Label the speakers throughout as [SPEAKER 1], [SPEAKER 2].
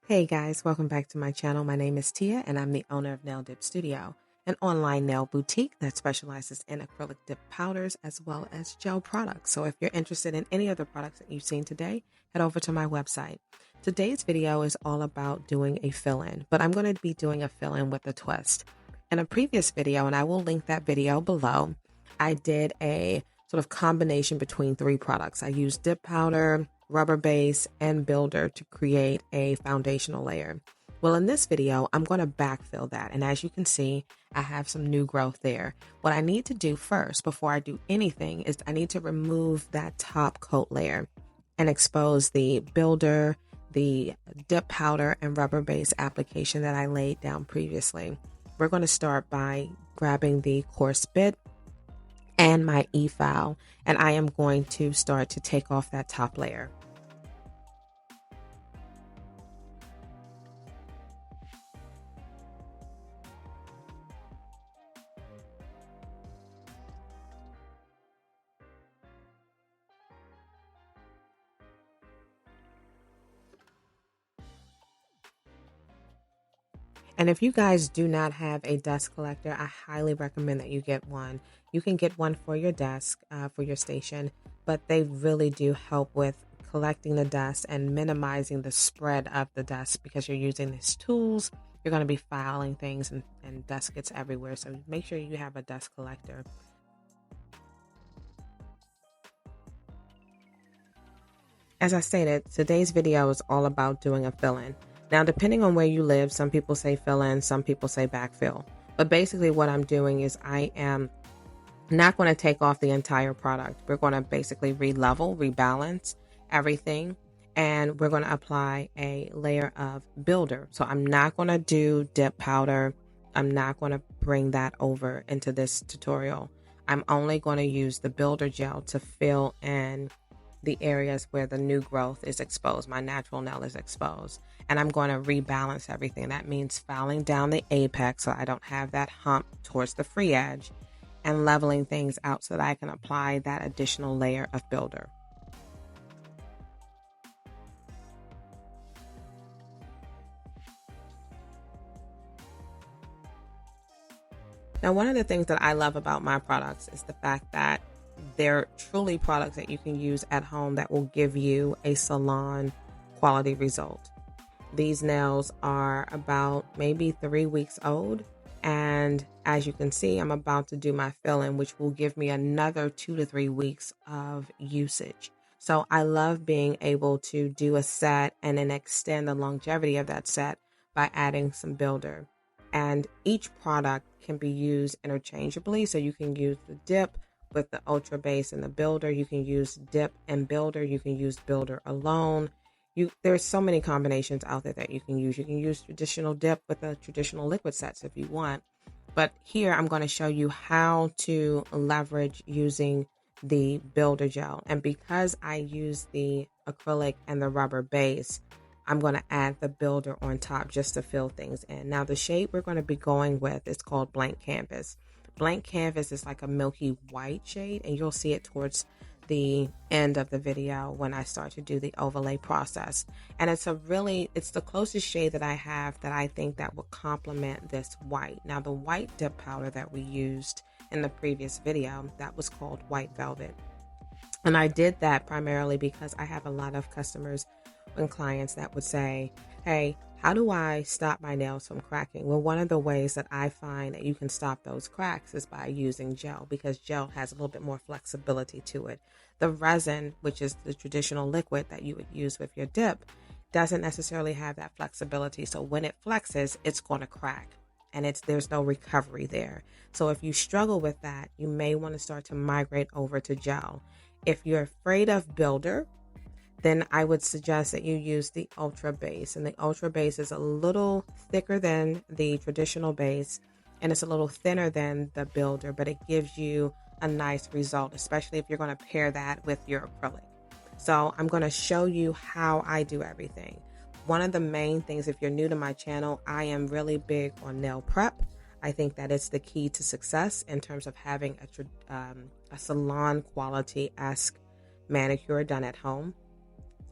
[SPEAKER 1] Hey guys, welcome back to my channel. My name is Tia and I'm the owner of Nail Dip Studio, an online nail boutique that specializes in acrylic dip powders as well as gel products. So if you're interested in any of the products that you've seen today, head over to my website. Today's video is all about doing a fill-in, but I'm going to be doing a fill-in with a twist. In a previous video, and I will link that video below, I did a sort of combination between three products. I used dip powder, rubber base, and builder to create a foundational layer. Well, in this video, I'm going to backfill that. And as you can see, I have some new growth there. What I need to do first before I do anything is I need to remove that top coat layer and expose the builder, the dip powder, and rubber base application that I laid down previously. We're going to start by grabbing the coarse bit and my e-file, and I am going to start to take off that top layer. And if you guys do not have a dust collector, I highly recommend that you get one. You can get one for your desk, for your station, but they really do help with collecting the dust and minimizing the spread of the dust because you're using these tools. You're going to be filing things and dust gets everywhere. So make sure you have a dust collector. As I stated, today's video is all about doing a fill-in. Now, depending on where you live, some people say fill-in, some people say backfill. But basically what I'm doing is I am not going to take off the entire product. We're going to basically re-level, rebalance everything, and we're going to apply a layer of builder. So I'm not going to do dip powder. I'm not going to bring that over into this tutorial. I'm only going to use the builder gel to fill in the areas where the new growth is exposed, my natural nail is exposed, and I'm going to rebalance everything. That means filing down the apex so I don't have that hump towards the free edge, and leveling things out so that I can apply that additional layer of builder. Now, one of the things that I love about my products is the fact that they're truly products that you can use at home that will give you a salon quality result. These nails are about maybe 3 weeks old. And as you can see, I'm about to do my fill-in, which will give me another 2 to 3 weeks of usage. So I love being able to do a set and then extend the longevity of that set by adding some builder. And each product can be used interchangeably. So you can use the dip with the ultra base and the builder. You can use dip and builder. You can use builder alone. There's so many combinations out there that you can use. You can use traditional dip with a traditional liquid sets if you want. But here I'm going to show you how to leverage using the builder gel. And because I use the acrylic and the rubber base, I'm going to add the builder on top just to fill things in. Now the shade we're going to be going with is called Blank Canvas. Blank Canvas is like a milky white shade, and you'll see it towards the end of the video when I start to do the overlay process. And it's the closest shade that I have that I think that will complement this white. Now the white dip powder that we used in the previous video, that was called White Velvet. And I did that primarily because I have a lot of customers and clients that would say, hey, how do I stop my nails from cracking? Well, one of the ways that I find that you can stop those cracks is by using gel, because gel has a little bit more flexibility to it. The resin, which is the traditional liquid that you would use with your dip, doesn't necessarily have that flexibility. So when it flexes, it's going to crack, and there's no recovery there. So if you struggle with that, you may want to start to migrate over to gel. If you're afraid of builder, then I would suggest that you use the ultra base. And the ultra base is a little thicker than the traditional base, and it's a little thinner than the builder, but it gives you a nice result, especially if you're going to pair that with your acrylic. So I'm going to show you how I do everything. One of the main things, if you're new to my channel, I am really big on nail prep. I think that it's the key to success in terms of having a salon quality-esque manicure done at home.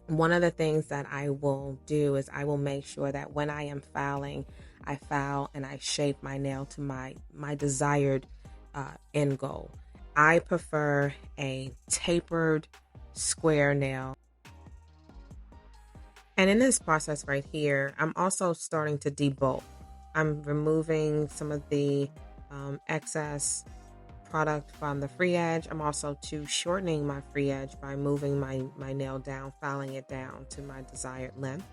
[SPEAKER 1] One of the things that I will do is I will make sure that when I am filing, I file and I shape my nail to my desired end goal. I prefer a tapered square nail. And in this process right here, I'm also starting to debulk. I'm removing some of the excess product from the free edge. I'm also shortening my free edge by moving my nail down, filing it down to my desired length.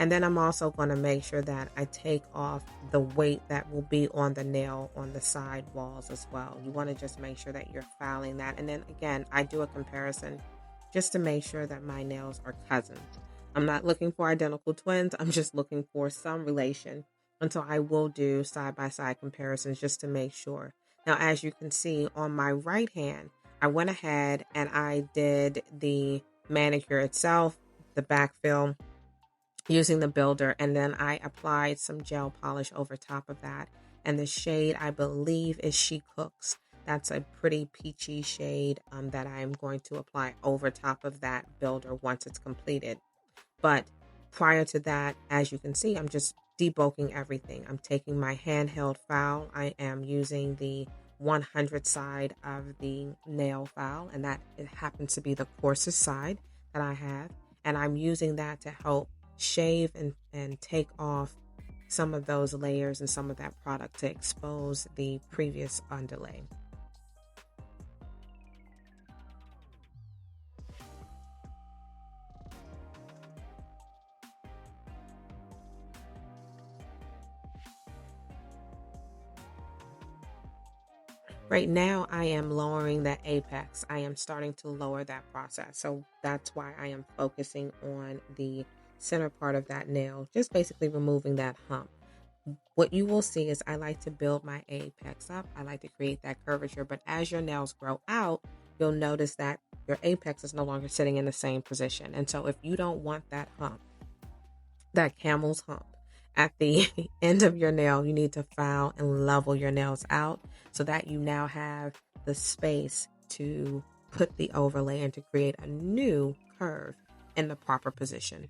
[SPEAKER 1] And then I'm also going to make sure that I take off the weight that will be on the nail on the side walls as well. You want to just make sure that you're filing that. And then again, I do a comparison just to make sure that my nails are cousins. I'm not looking for identical twins. I'm just looking for some relation. And so I will do side-by-side comparisons just to make sure. Now, as you can see on my right hand, I went ahead and I did the manicure itself, the backfill, using the builder, and then I applied some gel polish over top of that. And the shade, I believe, is She Cooks. That's a pretty peachy shade that I'm going to apply over top of that builder once it's completed. But prior to that, as you can see, I'm just debulking everything. I'm taking my handheld file. I am using the 100 side of the nail file, and that it happens to be the coarsest side that I have. And I'm using that to help shave and take off some of those layers and some of that product to expose the previous underlay. Right now, I am lowering that apex. I am starting to lower that process. So that's why I am focusing on the center part of that nail, just basically removing that hump. What you will see is I like to build my apex up. I like to create that curvature, but as your nails grow out, you'll notice that your apex is no longer sitting in the same position. And so if you don't want that hump, that camel's hump at the end of your nail, you need to file and level your nails out so that you now have the space to put the overlay and to create a new curve in the proper position.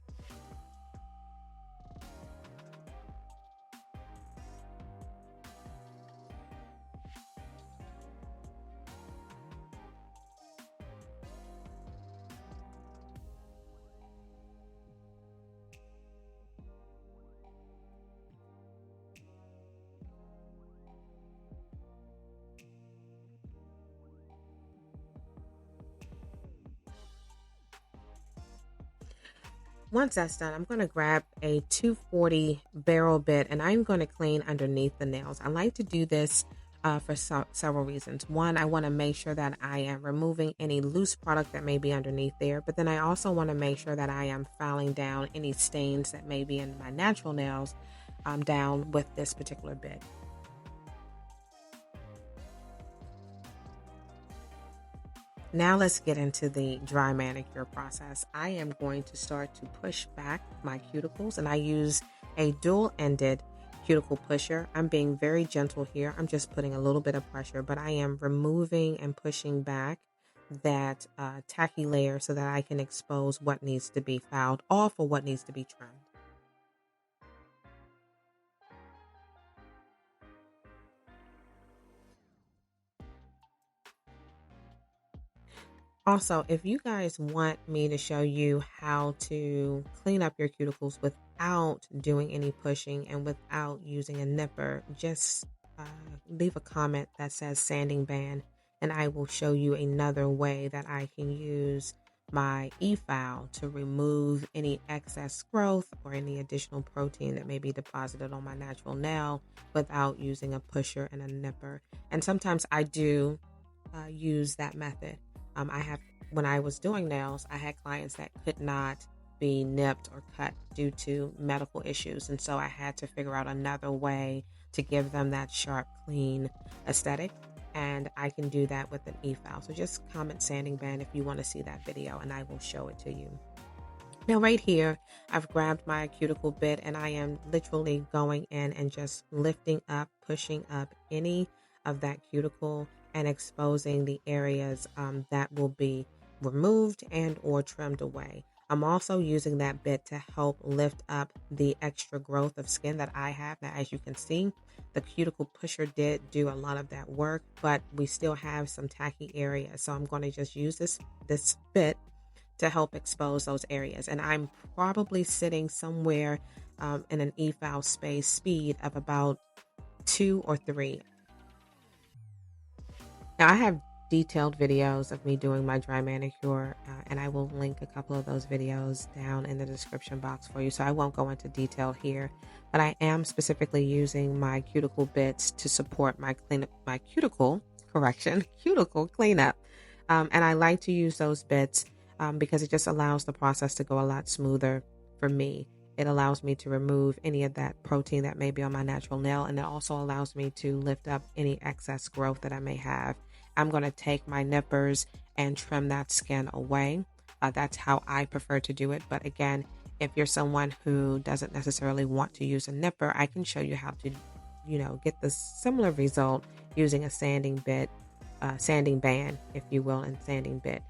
[SPEAKER 1] Once that's done, I'm going to grab a 240 barrel bit and I'm going to clean underneath the nails. I like to do this for several reasons. One, I want to make sure that I am removing any loose product that may be underneath there, but then I also want to make sure that I am filing down any stains that may be in my natural nails down with this particular bit. Now let's get into the dry manicure process. I am going to start to push back my cuticles, and I use a dual-ended cuticle pusher. I'm being very gentle here. I'm just putting a little bit of pressure, but I am removing and pushing back that tacky layer so that I can expose what needs to be filed off or what needs to be trimmed. Also, if you guys want me to show you how to clean up your cuticles without doing any pushing and without using a nipper, just leave a comment that says sanding band, and I will show you another way that I can use my e-file to remove any excess growth or any additional protein that may be deposited on my natural nail without using a pusher and a nipper. And sometimes I do use that method. When I was doing nails, I had clients that could not be nipped or cut due to medical issues. And so I had to figure out another way to give them that sharp, clean aesthetic. And I can do that with an e-file. So just comment sanding band if you want to see that video and I will show it to you. Now right here, I've grabbed my cuticle bit and I am literally going in and just lifting up, pushing up any of that cuticle and exposing the areas that will be removed and or trimmed away. I'm also using that bit to help lift up the extra growth of skin that I have. Now, as you can see, the cuticle pusher did do a lot of that work, but we still have some tacky areas. So I'm going to just use this bit to help expose those areas. And I'm probably sitting somewhere in an e-file space speed of about 2 or 3. Now I have detailed videos of me doing my dry manicure, and I will link a couple of those videos down in the description box for you. So I won't go into detail here, but I am specifically using my cuticle bits to support my cuticle cleanup. And I like to use those bits because it just allows the process to go a lot smoother for me. It allows me to remove any of that protein that may be on my natural nail, and it also allows me to lift up any excess growth that I may have. I'm going to take my nippers and trim that skin away. That's how I prefer to do it. But again, if you're someone who doesn't necessarily want to use a nipper, I can show you how to, get the similar result using a sanding band, if you will, and sanding bit.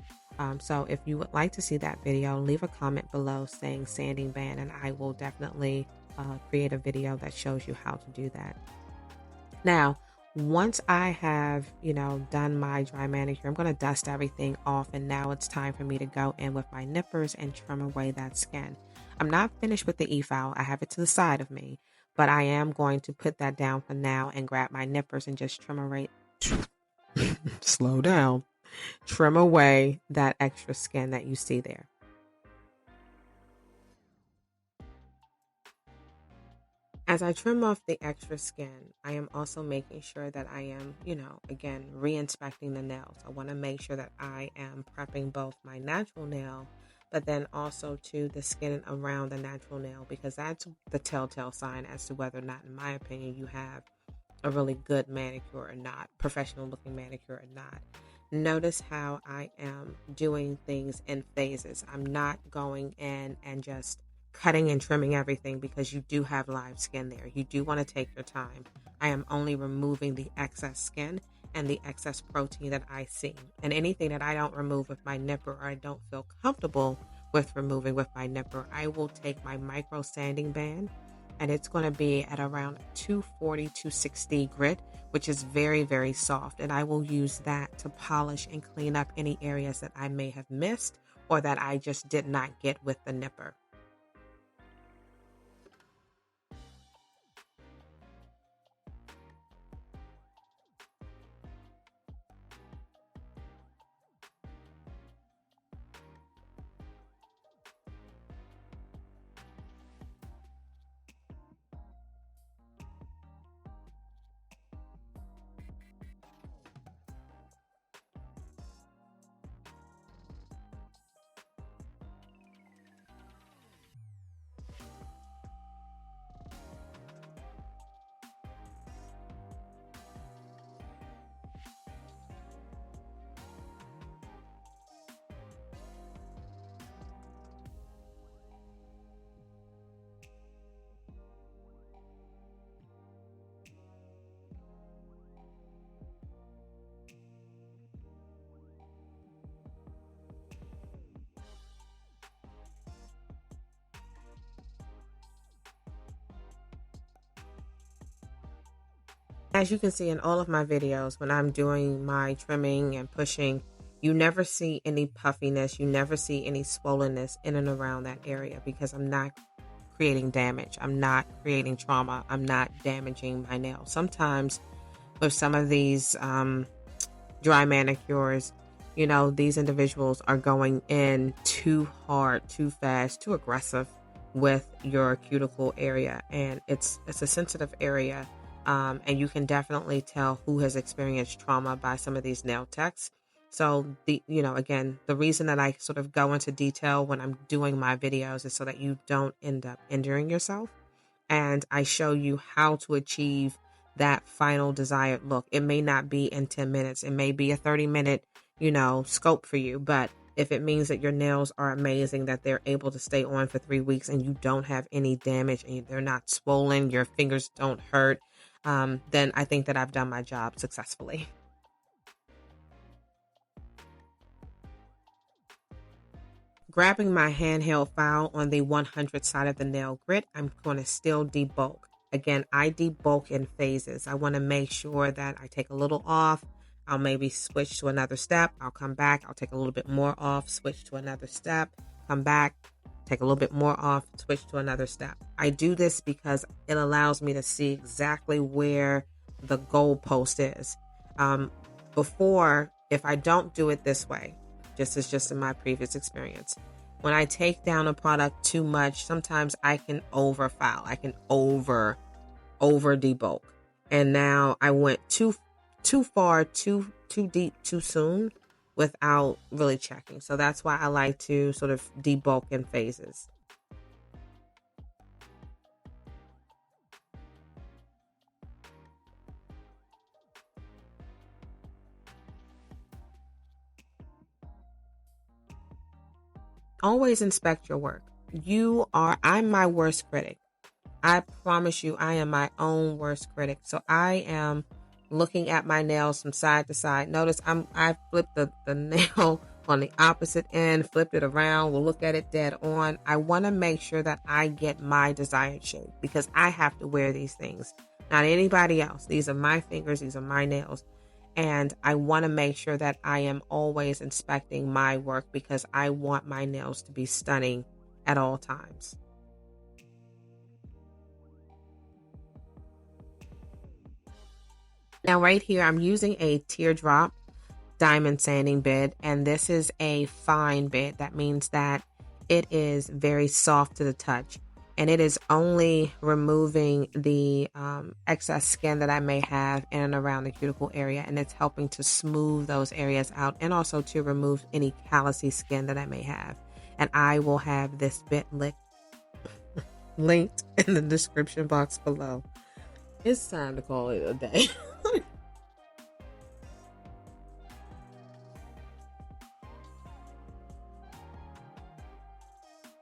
[SPEAKER 1] So if you would like to see that video, leave a comment below saying sanding band, and I will definitely create a video that shows you how to do that. Now, once I have, done my dry manicure, I'm going to dust everything off, and now it's time for me to go in with my nippers and trim away that skin. I'm not finished with the e-file. I have it to the side of me, but I am going to put that down for now and grab my nippers and just trim away. Slow down. Trim away that extra skin that you see there. As I trim off the extra skin, I am also making sure that I am, again, re-inspecting the nails. I want to make sure that I am prepping both my natural nail, but then also to the skin around the natural nail, because that's the telltale sign as to whether or not, in my opinion, you have a really good manicure or not, professional looking manicure or not. Notice how I am doing things in phases. I'm not going in and just cutting and trimming everything, because you do have live skin there. You do want to take your time. I am only removing the excess skin and the excess protein that I see. And anything that I don't remove with my nipper, or I don't feel comfortable with removing with my nipper, I will take my micro sanding band, and it's going to be at around 240, 260 grit, which is very, very soft. And I will use that to polish and clean up any areas that I may have missed or that I just did not get with the nipper. As you can see in all of my videos, when I'm doing my trimming and pushing, you never see any puffiness. You never see any swollenness in and around that area, because I'm not creating damage. I'm not creating trauma. I'm not damaging my nails. Sometimes with some of these dry manicures, these individuals are going in too hard, too fast, too aggressive with your cuticle area, and it's a sensitive area. And you can definitely tell who has experienced trauma by some of these nail techs. So again, the reason that I sort of go into detail when I'm doing my videos is so that you don't end up injuring yourself. And I show you how to achieve that final desired look. It may not be in 10 minutes. It may be a 30-minute, scope for you. But if it means that your nails are amazing, that they're able to stay on for 3 weeks and you don't have any damage and they're not swollen, your fingers don't hurt, then I think that I've done my job successfully. grabbing my handheld file on the 100 side of the nail grit, I'm going to still debulk. Again, I debulk in phases. I want to make sure that I take a little off. I'll maybe switch to another step. I'll come back. I'll take a little bit more off, switch to another step, come back, take a little bit more off, switch to another step. I do this because it allows me to see exactly where the goalpost is. Before, if I don't do it this way, just in my previous experience, when I take down a product too much, sometimes I can over file. I can over debulk. And now I went too far, too deep, too soon without really checking. So that's why I like to sort of debulk in phases. Always inspect your work. I'm my worst critic. I promise you, I am my own worst critic. So I am looking at my nails from side to side. Notice I flipped the nail on the opposite end, flipped it around. We'll look at it dead on. I want to make sure that I get my desired shape because I have to wear these things, not anybody else. These are my fingers. These are my nails. And I want to make sure that I am always inspecting my work because I want my nails to be stunning at all times. Now right here, I'm using a teardrop diamond sanding bit, and this is a fine bit. That means that it is very soft to the touch, and it is only removing the excess skin that I may have in and around the cuticle area, and it's helping to smooth those areas out and also to remove any callousy skin that I may have. And I will have this bit linked in the description box below. It's time to call it a day.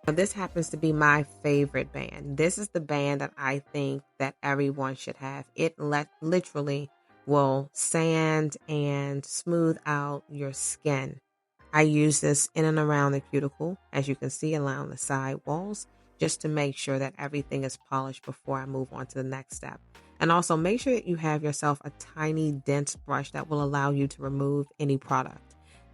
[SPEAKER 1] This happens to be my favorite band. This is the band that I think that everyone should have. It literally will sand and smooth out your skin. I use this in and around the cuticle, as you can see, along the side walls, just to make sure that everything is polished before I move on to the next step. And also make sure that you have yourself a tiny dense brush that will allow you to remove any product.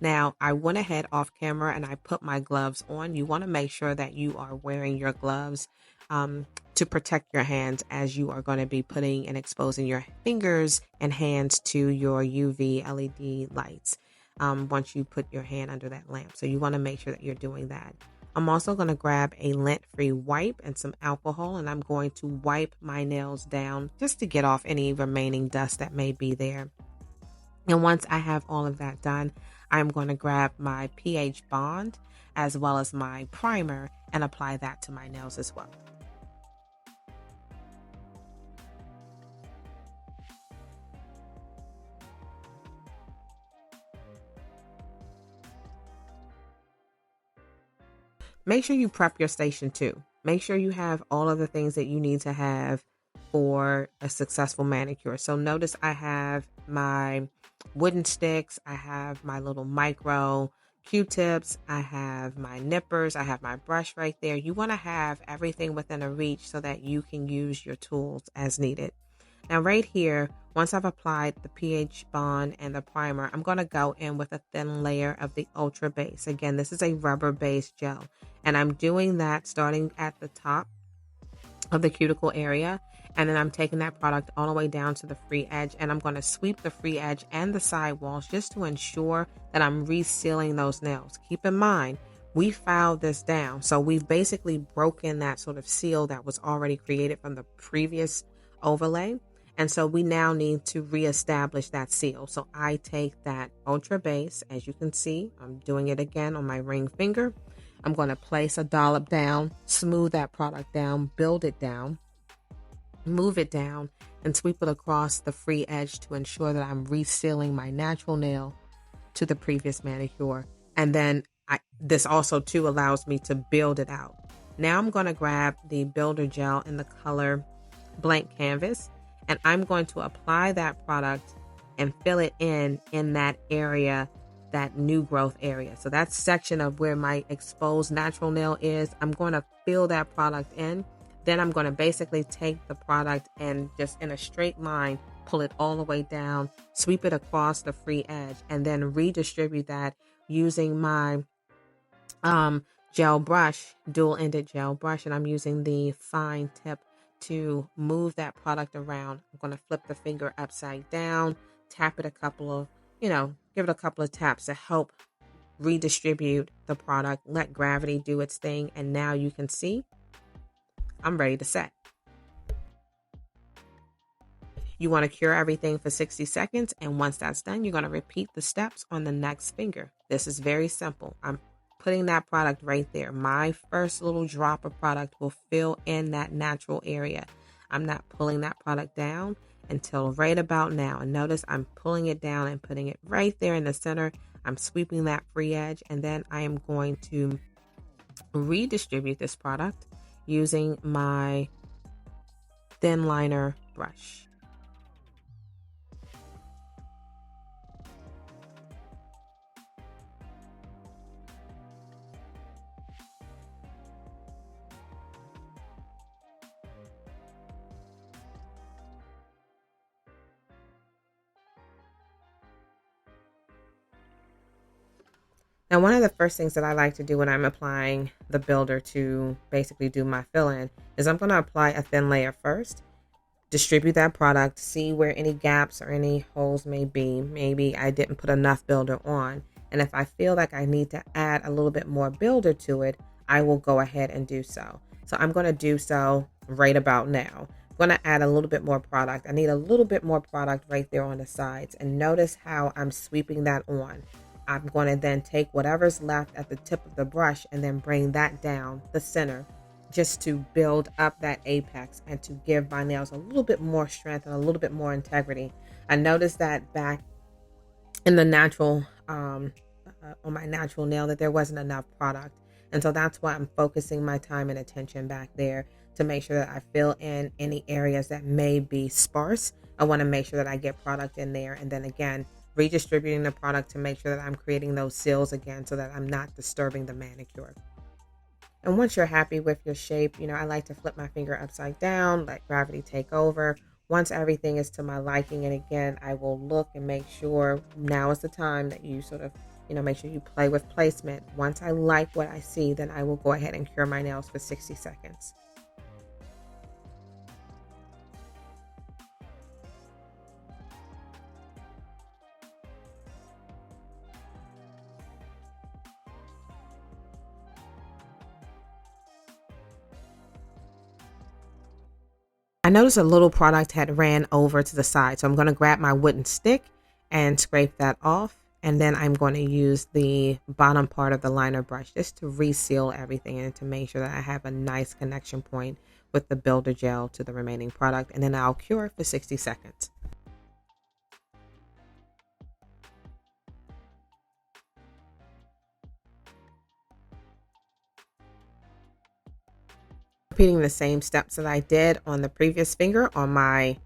[SPEAKER 1] Now, I went ahead off camera and I put my gloves on. You want to make sure that you are wearing your gloves to protect your hands as you are going to be putting and exposing your fingers and hands to your UV LED lights once you put your hand under that lamp. So you want to make sure that you're doing that. I'm also going to grab a lint-free wipe and some alcohol, and I'm going to wipe my nails down just to get off any remaining dust that may be there. And once I have all of that done, I'm going to grab my pH bond as well as my primer and apply that to my nails as well. Make sure you prep your station too. Make sure you have all of the things that you need to have for a successful manicure. So notice I have my wooden sticks, I have my little micro Q-tips, I have my nippers, I have my brush right there. You want to have everything within a reach so that you can use your tools as needed. Now right here, once I've applied the pH bond and the primer, I'm going to go in with a thin layer of the Ultra Base. Again, this is a rubber-based gel, and I'm doing that starting at the top of the cuticle area, and then I'm taking that product all the way down to the free edge, and I'm going to sweep the free edge and the side walls just to ensure that I'm resealing those nails. Keep in mind, we filed this down, so we've basically broken that sort of seal that was already created from the previous overlay. And so we now need to reestablish that seal. So I take that Ultra Base, as you can see, I'm doing it again on my ring finger. I'm going to place a dollop down, smooth that product down, build it down, move it down, and sweep it across the free edge to ensure that I'm resealing my natural nail to the previous manicure. And then this also too allows me to build it out. Now I'm going to grab the builder gel in the color Blank Canvas, and I'm going to apply that product and fill it in that area that new growth area. So that section of where my exposed natural nail is, I'm going to fill that product in. Then I'm going to basically take the product and just in a straight line, pull it all the way down, sweep it across the free edge, and then redistribute that using my gel brush, dual-ended gel brush. And I'm using the fine tip to move that product around. I'm going to flip the finger upside down, tap it a couple of, give it a couple of taps to help redistribute the product, let gravity do its thing. And now you can see I'm ready to set. You want to cure everything for 60 seconds. And once that's done, you're going to repeat the steps on the next finger. This is very simple. I'm putting that product right there. My first little drop of product will fill in that natural area. I'm not pulling that product down until right about now. And notice I'm pulling it down and putting it right there in the center. I'm sweeping that free edge, and then I am going to redistribute this product using my thin liner brush. Now, one of the first things that I like to do when I'm applying the builder to basically do my fill-in is I'm going to apply a thin layer first, distribute that product, see where any gaps or any holes may be. Maybe I didn't put enough builder on. And if I feel like I need to add a little bit more builder to it, I will go ahead and do so. So I'm going to do so right about now. I'm going to add a little bit more product. I need a little bit more product right there on the sides. And notice how I'm sweeping that on. I'm going to then take whatever's left at the tip of the brush and then bring that down the center just to build up that apex and to give my nails a little bit more strength and a little bit more integrity. I noticed that back in the natural, on my natural nail, that there wasn't enough product. And so that's why I'm focusing my time and attention back there to make sure that I fill in any areas that may be sparse. I want to make sure that I get product in there. And then again, redistributing the product to make sure that I'm creating those seals again so that I'm not disturbing the manicure. And once you're happy with your shape, I like to flip my finger upside down, let gravity take over. Once everything is to my liking, and again, I will look and make sure now is the time that you sort of, make sure you play with placement. Once I like what I see, then I will go ahead and cure my nails for 60 seconds. I noticed a little product had ran over to the side, so I'm going to grab my wooden stick and scrape that off. And then I'm going to use the bottom part of the liner brush just to reseal everything and to make sure that I have a nice connection point with the builder gel to the remaining product. And then I'll cure it for 60 seconds. Repeating the same steps that I did on the previous finger on my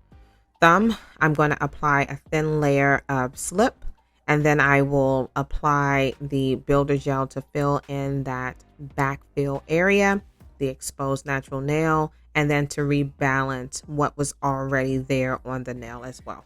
[SPEAKER 1] thumb, I'm going to apply a thin layer of slip, and then I will apply the builder gel to fill in that backfill area, the exposed natural nail, and then to rebalance what was already there on the nail as well.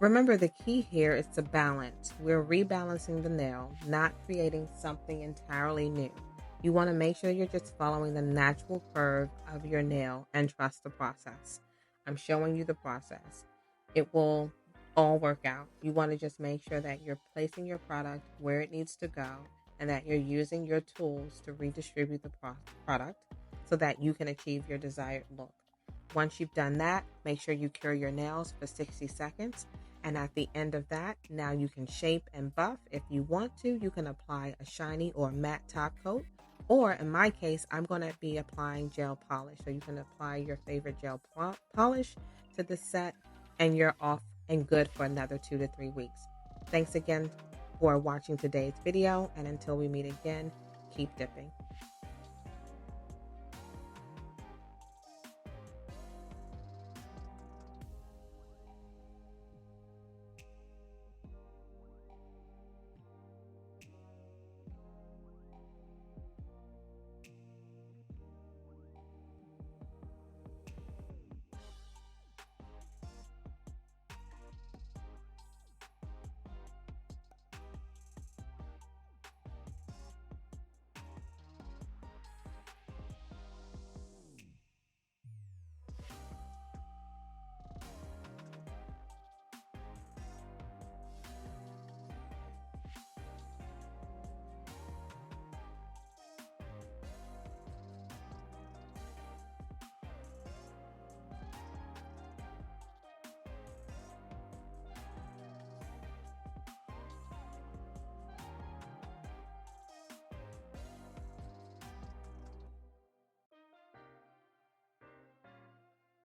[SPEAKER 1] Remember, the key here is to balance. We're rebalancing the nail, not creating something entirely new. You want to make sure you're just following the natural curve of your nail and trust the process. I'm showing you the process. It will all work out. You want to just make sure that you're placing your product where it needs to go and that you're using your tools to redistribute the product so that you can achieve your desired look. Once you've done that, make sure you cure your nails for 60 seconds. And at the end of that, now you can shape and buff. If you want to, you can apply a shiny or matte top coat. Or in my case, I'm going to be applying gel polish. So you can apply your favorite gel polish to the set and you're off and good for another 2 to 3 weeks. Thanks again for watching today's video. And until we meet again, keep dipping.